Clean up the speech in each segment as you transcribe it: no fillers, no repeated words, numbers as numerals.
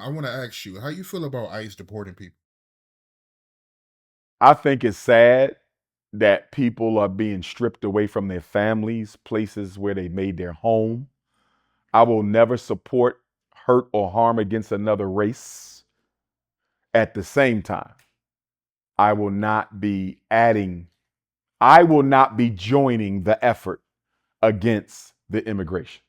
I want to ask you, how you feel about ICE deporting people? I think it's sad that people are being stripped away from their families, places where they made their home. I will never support hurt or harm against another race. At the same time, I will not be adding, I will not be joining the effort against the immigration.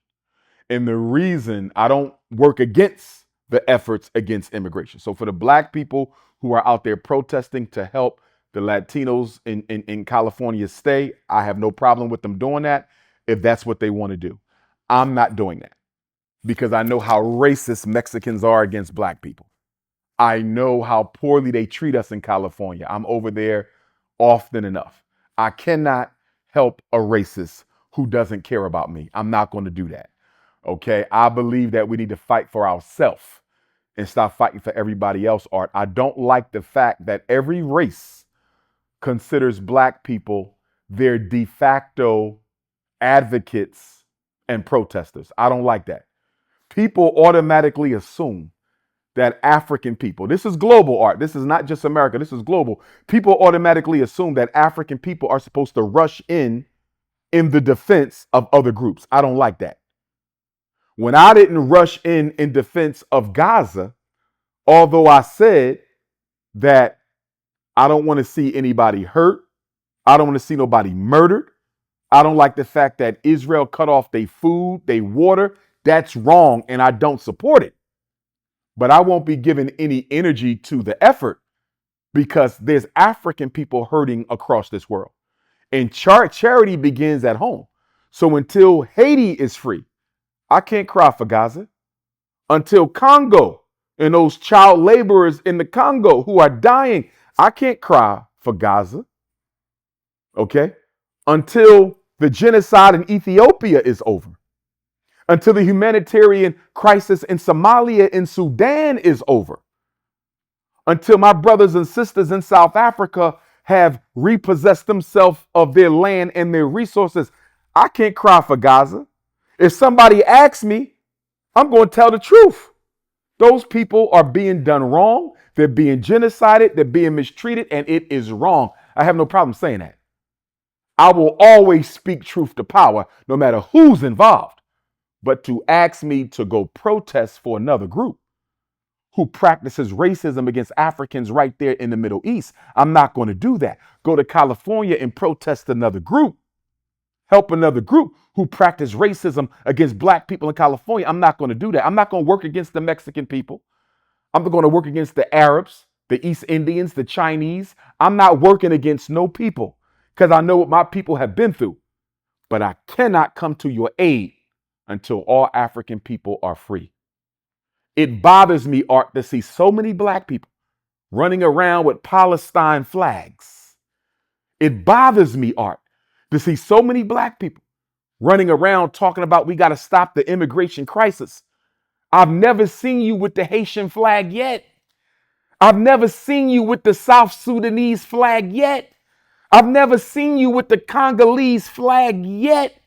And the reason I don't work against the efforts against immigration. So for the black people who are out there protesting to help the Latinos in California stay, I have no problem with them doing that if that's what they want to do. I'm not doing that because I know how racist Mexicans are against black people. I know how poorly they treat us in California. I'm over there often enough. I cannot help a racist who doesn't care about me. I'm not going to do that. Okay. I believe that we need to fight for ourselves and stop fighting for everybody else, Art. I don't like the fact that every race considers black people their de facto advocates and protesters. I don't like that. People automatically assume that African people, this is global, Art. This is not just America. This is global. People automatically assume that African people are supposed to rush in the defense of other groups. I don't like that. When I didn't rush in defense of Gaza, although I said that I don't want to see anybody hurt, I don't want to see nobody murdered. I don't like the fact that Israel cut off their food, their water. That's wrong, and I don't support it. But I won't be giving any energy to the effort because there's African people hurting across this world. And charity begins at home. So until Haiti is free, I can't cry for Gaza. Until Congo and those child laborers in the Congo who are dying, I can't cry for Gaza. Okay? Until the genocide in Ethiopia is over. Until the humanitarian crisis in Somalia and Sudan is over. Until my brothers and sisters in South Africa have repossessed themselves of their land and their resources. I can't cry for Gaza. If somebody asks me, I'm going to tell the truth. Those people are being done wrong. They're being genocided. They're being mistreated, and it is wrong. I have no problem saying that. I will always speak truth to power, no matter who's involved. But to ask me to go protest for another group who practices racism against Africans right there in the Middle East, I'm not going to do that. Go to California and protest another group, help another group who practice racism against black people in California. I'm not going to do that. I'm not going to work against the Mexican people. I'm going to work against the Arabs, the East Indians, the Chinese. I'm not working against no people because I know what my people have been through. But I cannot come to your aid until all African people are free. It bothers me, Art, to see so many black people running around with Palestine flags. It bothers me, Art, to see so many black people running around talking about we got to stop the immigration crisis. I've never seen you with the Haitian flag yet. I've never seen you with the South Sudanese flag yet. I've never seen you with the Congolese flag yet.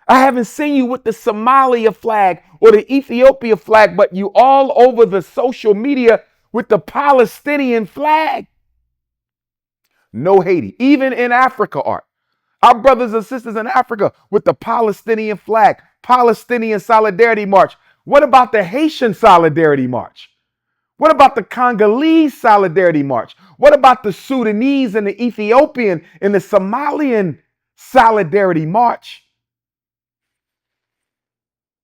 I haven't seen you with the Somalia flag or the Ethiopia flag, but you all over the social media with the Palestinian flag. No Haiti, even in Africa, Art. Our brothers and sisters in Africa with the Palestinian flag, Palestinian Solidarity March. What about the Haitian Solidarity March? What about the Congolese Solidarity March? What about the Sudanese and the Ethiopian and the Somalian Solidarity March?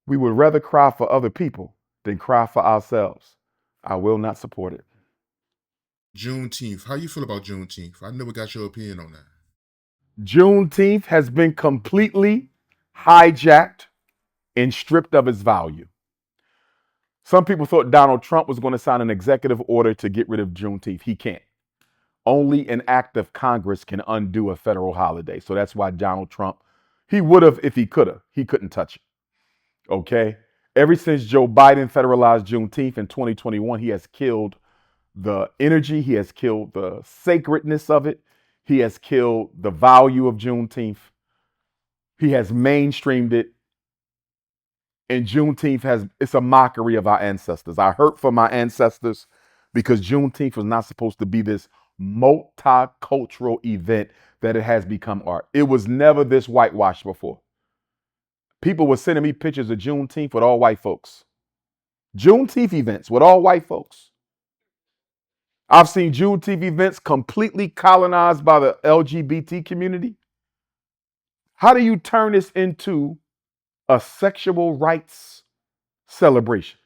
We would rather cry for other people than cry for ourselves. I will not support it. Juneteenth. How you feel about Juneteenth? I never got your opinion on that. Juneteenth has been completely hijacked and stripped of its value. Some people thought Donald Trump was going to sign an executive order to get rid of Juneteenth. He can't. Only an act of Congress can undo a federal holiday. So that's why Donald Trump, he would have if he could have. He couldn't touch it. Okay? Ever since Joe Biden federalized Juneteenth in 2021, he has killed the energy, he has killed the sacredness of it, he has killed the value of Juneteenth, he has mainstreamed it, And Juneteenth it's a mockery of our ancestors. I hurt for my ancestors because Juneteenth was not supposed to be this multicultural event that it has become art. It was never this whitewashed before. People were sending me pictures of Juneteenth with all white folks. Juneteenth events with all white folks. I've seen Juneteenth events completely colonized by the LGBT community. How do you turn this into a sexual rights celebration?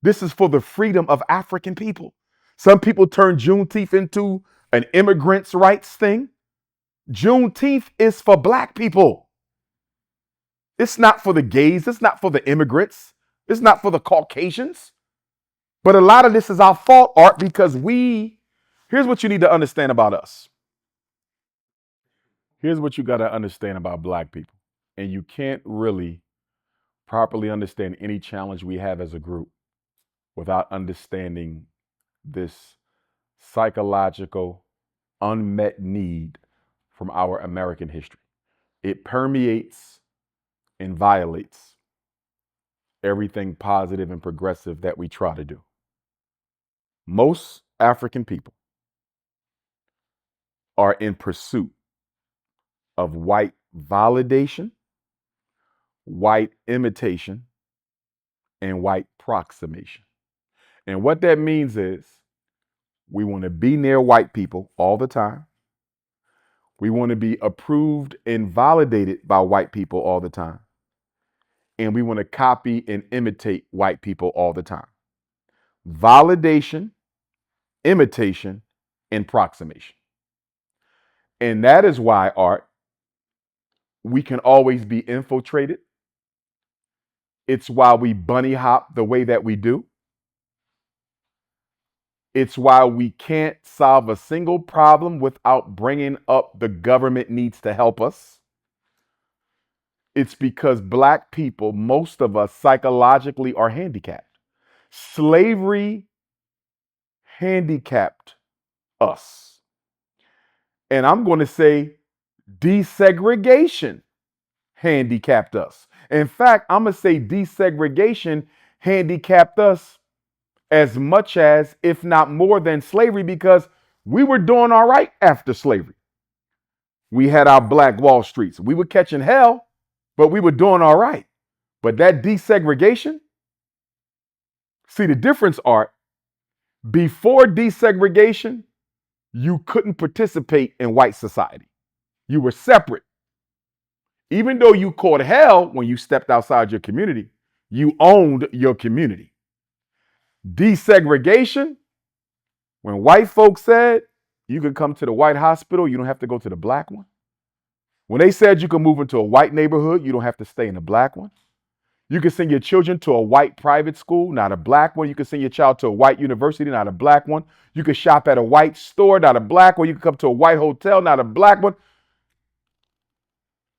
This is for the freedom of African people. Some people turn Juneteenth into an immigrants' rights thing. Juneteenth is for Black people. It's not for the gays. It's not for the immigrants. It's not for the Caucasians. But a lot of this is our fault, Art, because here's what you need to understand about us. Here's what you got to understand about Black people. And you can't really properly understand any challenge we have as a group without understanding this psychological unmet need from our American history. It permeates and violates everything positive and progressive that we try to do. Most African people are in pursuit of white validation, white imitation, and white proximation. And what that means is we want to be near white people all the time. We want to be approved and validated by white people all the time. And we want to copy and imitate white people all the time. Validation, imitation, and proximation. And that is why, Art, we can always be infiltrated. It's why we bunny hop the way that we do. It's why we can't solve a single problem without bringing up the government needs to help us. It's because Black people, most of us psychologically are handicapped. Slavery handicapped us. And I'm going to say desegregation handicapped us. In fact, I'm going to say desegregation handicapped us as much as, if not more than slavery, because we were doing all right after slavery. We had our Black Wall Streets. We were catching hell, but we were doing all right. But that desegregation, see the difference, Art, before desegregation, you couldn't participate in white society. You were separate. Even though you caught hell when you stepped outside your community, you owned your community. Desegregation, when white folks said you could come to the white hospital, you don't have to go to the Black one. When they said you could move into a white neighborhood, you don't have to stay in the Black one. You can send your children to a white private school, not a Black one. You can send your child to a white university, not a Black one. You can shop at a white store, not a Black one. You can come to a white hotel, not a Black one.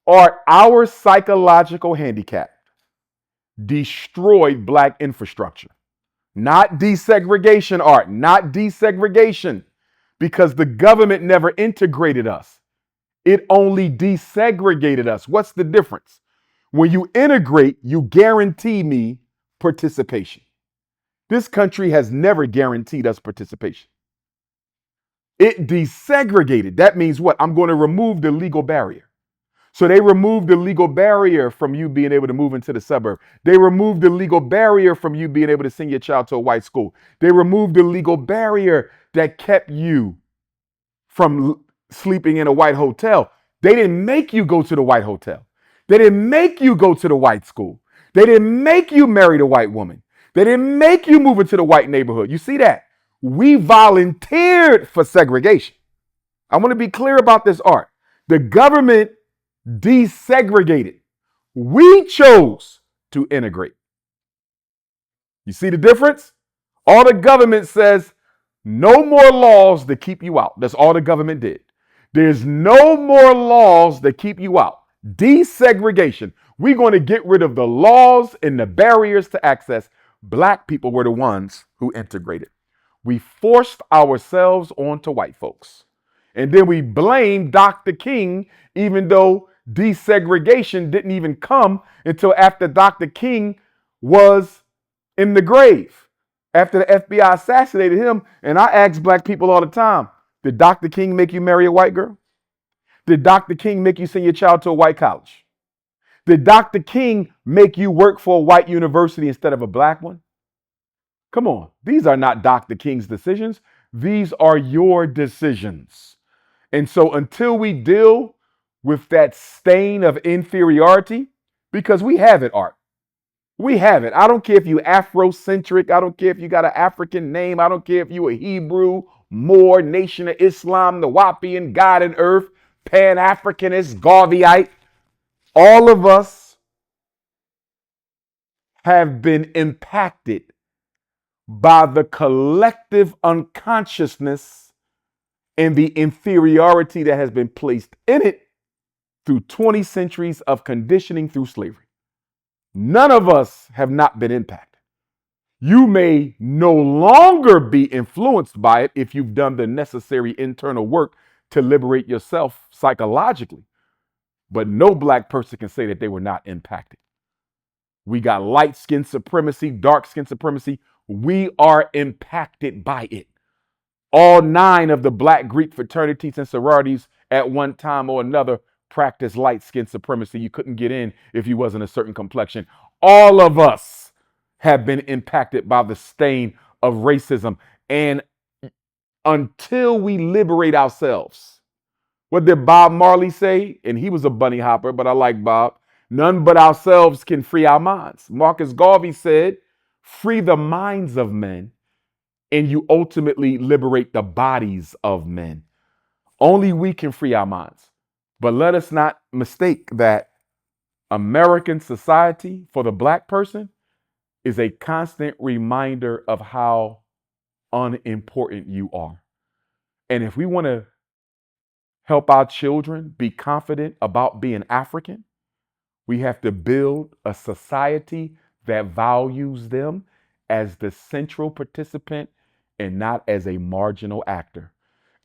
Or our psychological handicap destroyed Black infrastructure. Not desegregation, Art, not desegregation, because the government never integrated us. It only desegregated us. What's the difference? When you integrate, you guarantee me participation. This country has never guaranteed us participation. It desegregated. That means what? I'm going to remove the legal barrier. So they removed the legal barrier from you being able to move into the suburb. They removed the legal barrier from you being able to send your child to a white school. They removed the legal barrier that kept you from sleeping in a white hotel. They didn't make you go to the white hotel. They didn't make you go to the white school. They didn't make you marry the white woman. They didn't make you move into the white neighborhood. You see that? We volunteered for segregation. I want to be clear about this, Art. The government desegregated. We chose to integrate. You see the difference? All the government says, no more laws to keep you out. That's all the government did. There's no more laws that keep you out. Desegregation. We're going to get rid of the laws and the barriers to access. Black people were the ones who integrated. We forced ourselves onto white folks. And then we blamed Dr. King, even though desegregation didn't even come until after Dr. King was in the grave after the FBI assassinated him. And I ask black people all the time, did Dr. King make you marry a white girl? Did Dr. King make you send your child to a white college? Did Dr. King make you work for a white university instead of a black one? Come on. These are not Dr. King's decisions. These are your decisions. And so until we deal with that stain of inferiority, because we have it, Art. We have it. I don't care if you Afrocentric. I don't care if you got an African name. I don't care if you a Hebrew, Moor, Nation of Islam, Nawapian, God and Earth, Pan-Africanist, Garveyite. All of us have been impacted by the collective unconsciousness and the inferiority that has been placed in it through 20 centuries of conditioning through slavery. None of us have not been impacted. You may no longer be influenced by it if you've done the necessary internal work to liberate yourself psychologically, but no black person can say that they were not impacted. We got light skin supremacy, dark skin supremacy. We are impacted by it. All 9 of the black Greek fraternities and sororities at one time or another practiced light skin supremacy. You couldn't get in if you wasn't a certain complexion. All of us have been impacted by the stain of racism. And until we liberate ourselves, what did Bob Marley say? And he was a bunny hopper, but I like Bob. None but ourselves can free our minds. Marcus Garvey said, free the minds of men, and you ultimately liberate the bodies of men. Only we can free our minds. But let us not mistake that American society for the black person is a constant reminder of how unimportant you are. And if we want to help our children be confident about being African, we have to build a society that values them as the central participant and not as a marginal actor.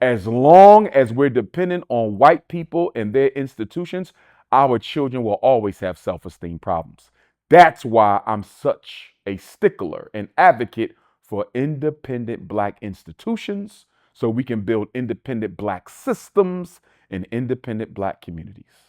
As long as we're dependent on white people and their institutions, our children will always have self-esteem problems. That's why I'm such a stickler and advocate for independent black institutions so we can build independent black systems and independent black communities.